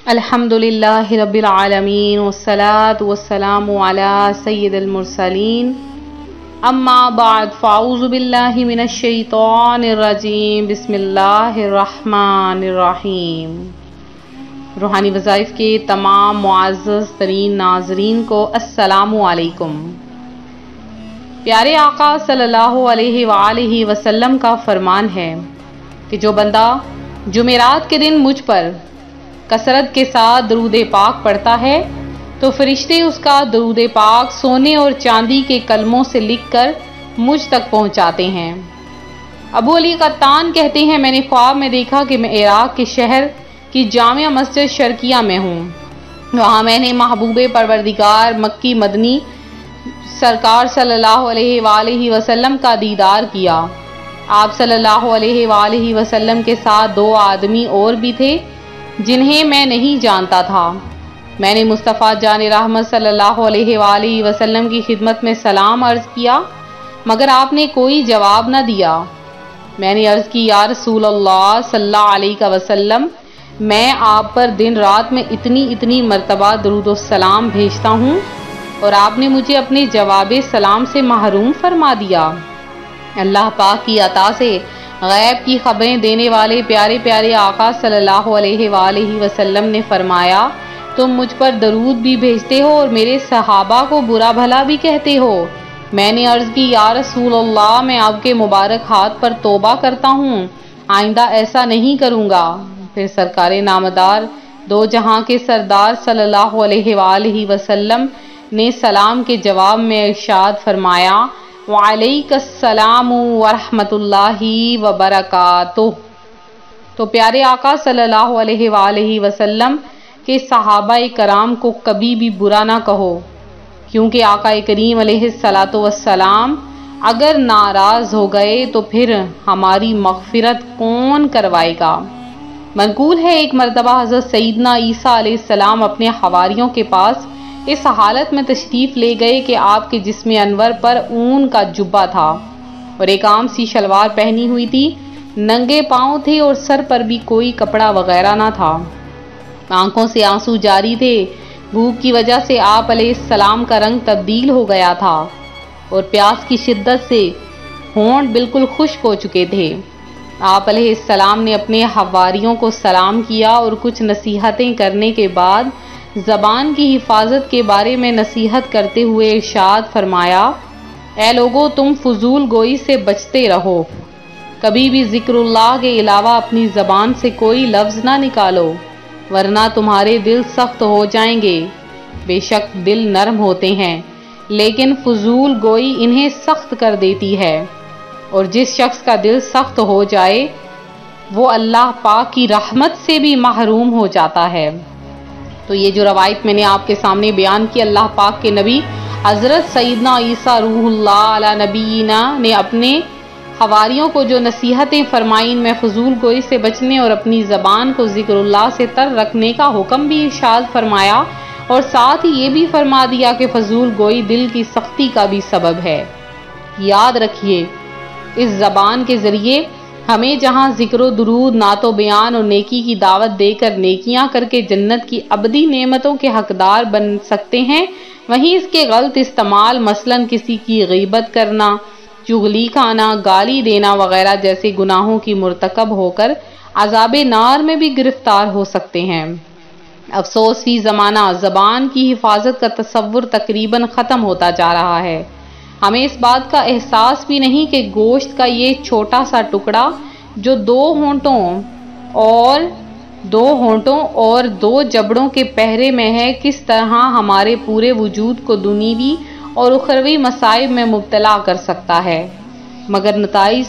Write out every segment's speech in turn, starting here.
الحمدللہ رب العالمین والصلاة والسلام علی سید المرسلین اما بعد فاعوذ باللہ من الشیطان الرجیم بسم اللہ الرحمن الرحیم۔ روحانی وظائف کے تمام معزز ترین ناظرین کو السلام علیکم۔ پیارے آقا صلی اللہ علیہ وآلہ وسلم کا فرمان ہے کہ جو بندہ جمعرات کے دن مجھ پر کثرت کے ساتھ درود پاک پڑھتا ہے تو فرشتے اس کا درود پاک سونے اور چاندی کے کلموں سے لکھ کر مجھ تک پہنچاتے ہیں۔ ابو علی قطان کہتے ہیں، میں نے خواب میں دیکھا کہ میں عراق کے شہر کی جامع مسجد شرقیہ میں ہوں۔ وہاں میں نے محبوب پروردگار مکی مدنی سرکار صلی اللہ علیہ وآلہ وسلم کا دیدار کیا۔ آپ صلی اللہ علیہ وآلہ وسلم کے ساتھ دو آدمی اور بھی تھے جنہیں میں نہیں جانتا تھا۔ میں نے مصطفیٰ جان رحمت صلی اللہ علیہ وآلہ وسلم کی خدمت میں سلام عرض کیا مگر آپ نے کوئی جواب نہ دیا۔ میں نے عرض کی، یا رسول اللہ صلی اللہ علیہ وسلم، میں آپ پر دن رات میں اتنی مرتبہ درود و سلام بھیجتا ہوں اور آپ نے مجھے اپنے جواب سلام سے محروم فرما دیا۔ اللہ پاک کی عطا سے غیب کی خبریں دینے والے پیارے پیارے آقا صلی اللہ علیہ وآلہ وسلم نے فرمایا، تم مجھ پر درود بھی بھیجتے ہو اور میرے صحابہ کو برا بھلا بھی کہتے ہو۔ میں نے عرض کی، یا رسول اللہ، میں آپ کے مبارک ہاتھ پر توبہ کرتا ہوں، آئندہ ایسا نہیں کروں گا۔ پھر سرکار نامدار دو جہاں کے سردار صلی اللہ علیہ وآلہ وسلم نے سلام کے جواب میں ارشاد فرمایا، وعلیک السلام ورحمۃ اللہ وبرکاتہ۔ تو پیارے آقا صلی اللہ علیہ وآلہ وسلم کے صحابہ کرام کو کبھی بھی برا نہ کہو، کیونکہ آقا کریم علیہ الصلاۃ والسلام اگر ناراض ہو گئے تو پھر ہماری مغفرت کون کروائے گا۔ منقول ہے ایک مرتبہ حضرت سیدنا عیسیٰ علیہ السلام اپنے حواریوں کے پاس اس حالت میں تشریف لے گئے کہ آپ کے جسم انور پر اون کا جبہ تھا اور ایک عام سی شلوار پہنی ہوئی تھی، ننگے پاؤں تھے اور سر پر بھی کوئی کپڑا وغیرہ نہ تھا۔ آنکھوں سے آنسو جاری تھے، بھوک کی وجہ سے آپ علیہ السلام کا رنگ تبدیل ہو گیا تھا اور پیاس کی شدت سے ہونٹ بالکل خشک ہو چکے تھے۔ آپ علیہ السلام نے اپنے حواریوں کو سلام کیا اور کچھ نصیحتیں کرنے کے بعد زبان کی حفاظت کے بارے میں نصیحت کرتے ہوئے ارشاد فرمایا، اے لوگو، تم فضول گوئی سے بچتے رہو، کبھی بھی ذکر اللہ کے علاوہ اپنی زبان سے کوئی لفظ نہ نکالو ورنہ تمہارے دل سخت ہو جائیں گے۔ بے شک دل نرم ہوتے ہیں لیکن فضول گوئی انہیں سخت کر دیتی ہے، اور جس شخص کا دل سخت ہو جائے وہ اللہ پاک کی رحمت سے بھی محروم ہو جاتا ہے۔ تو یہ جو روایت میں نے آپ کے سامنے بیان کی، اللہ پاک کے نبی حضرت سیدنا عیسیٰ روح اللہ علی نبینا نے اپنے حواریوں کو جو نصیحتیں فرمائیں، میں فضول گوئی سے بچنے اور اپنی زبان کو ذکر اللہ سے تر رکھنے کا حکم بھی ارشاد فرمایا اور ساتھ ہی یہ بھی فرما دیا کہ فضول گوئی دل کی سختی کا بھی سبب ہے۔ یاد رکھیے، اس زبان کے ذریعے ہمیں جہاں ذکر و درود، نعت و بیان اور نیکی کی دعوت دے کر نیکیاں کر کے جنت کی ابدی نعمتوں کے حقدار بن سکتے ہیں، وہیں اس کے غلط استعمال، مثلاً کسی کی غیبت کرنا، چغلی کھانا، گالی دینا وغیرہ جیسے گناہوں کی مرتکب ہو کر عذاب نار میں بھی گرفتار ہو سکتے ہیں۔ افسوس فی زمانہ زبان کی حفاظت کا تصور تقریباً ختم ہوتا جا رہا ہے۔ ہمیں اس بات کا احساس بھی نہیں کہ گوشت کا یہ چھوٹا سا ٹکڑا جو دو ہونٹوں اور دو جبڑوں کے پہرے میں ہے، کس طرح ہمارے پورے وجود کو دنیوی اور اخروی مصائب میں مبتلا کر سکتا ہے، مگر نتائج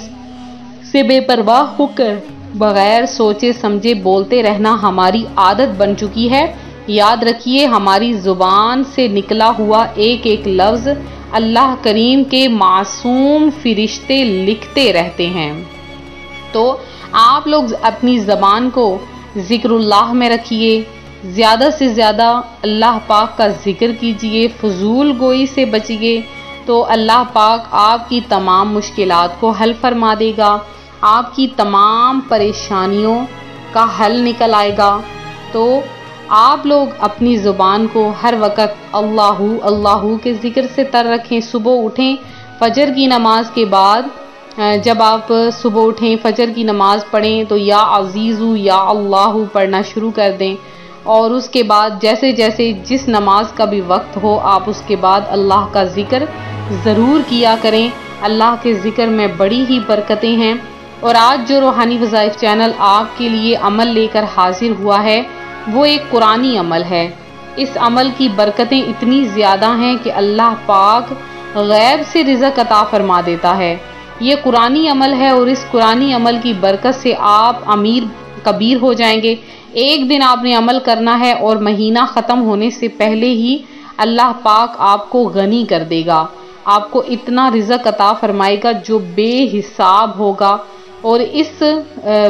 سے بے پرواہ ہو کر بغیر سوچے سمجھے بولتے رہنا ہماری عادت بن چکی ہے۔ یاد رکھیے، ہماری زبان سے نکلا ہوا ایک ایک لفظ اللہ کریم کے معصوم فرشتے لکھتے رہتے ہیں۔ تو آپ لوگ اپنی زبان کو ذکر اللہ میں رکھیے، زیادہ سے زیادہ اللہ پاک کا ذکر کیجیے، فضول گوئی سے بچیے، تو اللہ پاک آپ کی تمام مشکلات کو حل فرما دے گا، آپ کی تمام پریشانیوں کا حل نکل آئے گا۔ تو آپ لوگ اپنی زبان کو ہر وقت اللہ اللہ کے ذکر سے تر رکھیں. صبح اٹھیں فجر کی نماز کے بعد جب آپ صبح اٹھیں فجر کی نماز پڑھیں تو یا عزیزو یا اللہ پڑھنا شروع کر دیں، اور اس کے بعد جیسے جیسے جس نماز کا بھی وقت ہو آپ اس کے بعد اللہ کا ذکر ضرور کیا کریں. اللہ کے ذکر میں بڑی ہی برکتیں ہیں. اور آج جو روحانی وظائف چینل آپ کے لیے عمل لے کر حاضر ہوا ہے وہ ایک قرآنی عمل ہے. اس عمل کی برکتیں اتنی زیادہ ہیں کہ اللہ پاک غیب سے رزق عطا فرما دیتا ہے. یہ قرآنی عمل ہے اور اس قرآنی عمل کی برکت سے آپ امیر کبیر ہو جائیں گے. ایک دن آپ نے عمل کرنا ہے اور مہینہ ختم ہونے سے پہلے ہی اللہ پاک آپ کو غنی کر دے گا، آپ کو اتنا رزق عطا فرمائے گا جو بے حساب ہوگا. اور اس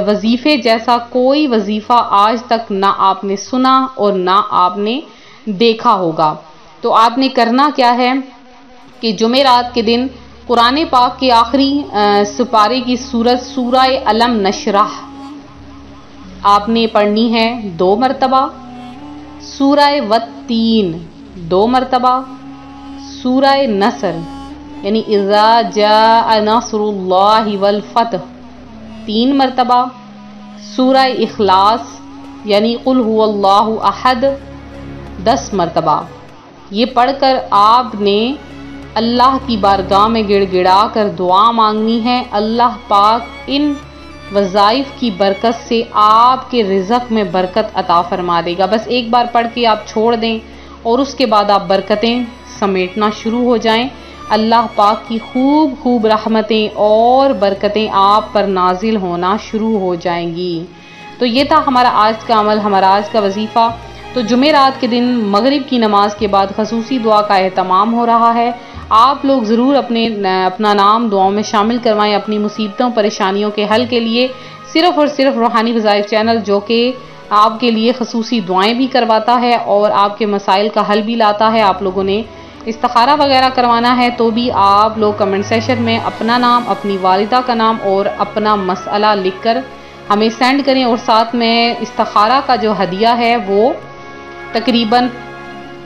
وظیفے جیسا کوئی وظیفہ آج تک نہ آپ نے سنا اور نہ آپ نے دیکھا ہوگا. تو آپ نے کرنا کیا ہے کہ جمعرات کے دن قرآن پاک کے آخری سپارے کی سورت سورہ علم نشرح آپ نے پڑھنی ہے 2 مرتبہ، سورہ والتین 2 مرتبہ، سورہ نصر یعنی اذا جاء نصر اللہ والفتح 3 مرتبہ، سورہ اخلاص یعنی قل هو اللہ احد 10 مرتبہ. یہ پڑھ کر آپ نے اللہ کی بارگاہ میں گڑ گڑا کر دعا مانگنی ہے. اللہ پاک ان وظائف کی برکت سے آپ کے رزق میں برکت عطا فرما دے گا. بس ایک بار پڑھ کے آپ چھوڑ دیں اور اس کے بعد آپ برکتیں سمیٹنا شروع ہو جائیں. اللہ پاک کی خوب خوب رحمتیں اور برکتیں آپ پر نازل ہونا شروع ہو جائیں گی. تو یہ تھا ہمارا آج کا عمل، ہمارا آج کا وظیفہ. تو جمعرات کے دن مغرب کی نماز کے بعد خصوصی دعا کا اہتمام ہو رہا ہے. آپ لوگ ضرور اپنا نام دعاؤں میں شامل کروائیں اپنی مصیبتوں پریشانیوں کے حل کے لیے. صرف اور صرف روحانی وظائف چینل جو کہ آپ کے لیے خصوصی دعائیں بھی کرواتا ہے اور آپ کے مسائل کا حل بھی لاتا ہے. آپ لوگوں نے استخارہ وغیرہ کروانا ہے تو بھی آپ لوگ کمنٹ سیکشن میں اپنا نام، اپنی والدہ کا نام اور اپنا مسئلہ لکھ کر ہمیں سینڈ کریں. اور ساتھ میں استخارہ کا جو ہدیہ ہے وہ تقریباً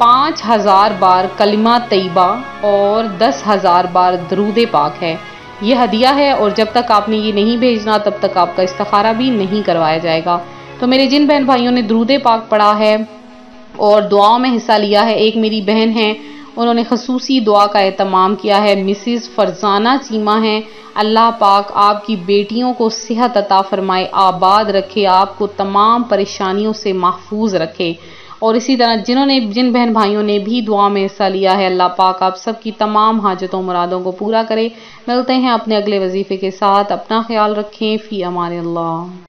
5000 بار کلمہ طیبہ اور 10,000 بار درود پاک ہے. یہ ہدیہ ہے اور جب تک آپ نے یہ نہیں بھیجنا تب تک آپ کا استخارہ بھی نہیں کروایا جائے گا. تو میرے جن بہن بھائیوں نے درود پاک پڑھا ہے اور دعاؤں میں حصہ لیا ہے، ایک میری بہن ہیں انہوں نے خصوصی دعا کا اہتمام کیا ہے، مسز فرزانہ چیمہ ہیں. اللہ پاک آپ کی بیٹیوں کو صحت عطا فرمائے، آباد رکھے، آپ کو تمام پریشانیوں سے محفوظ رکھے. اور اسی طرح جن بہن بھائیوں نے بھی دعا میں حصہ لیا ہے اللہ پاک آپ سب کی تمام حاجتوں مرادوں کو پورا کرے. ملتے ہیں اپنے اگلے وظیفے کے ساتھ. اپنا خیال رکھیں. فی امان اللہ.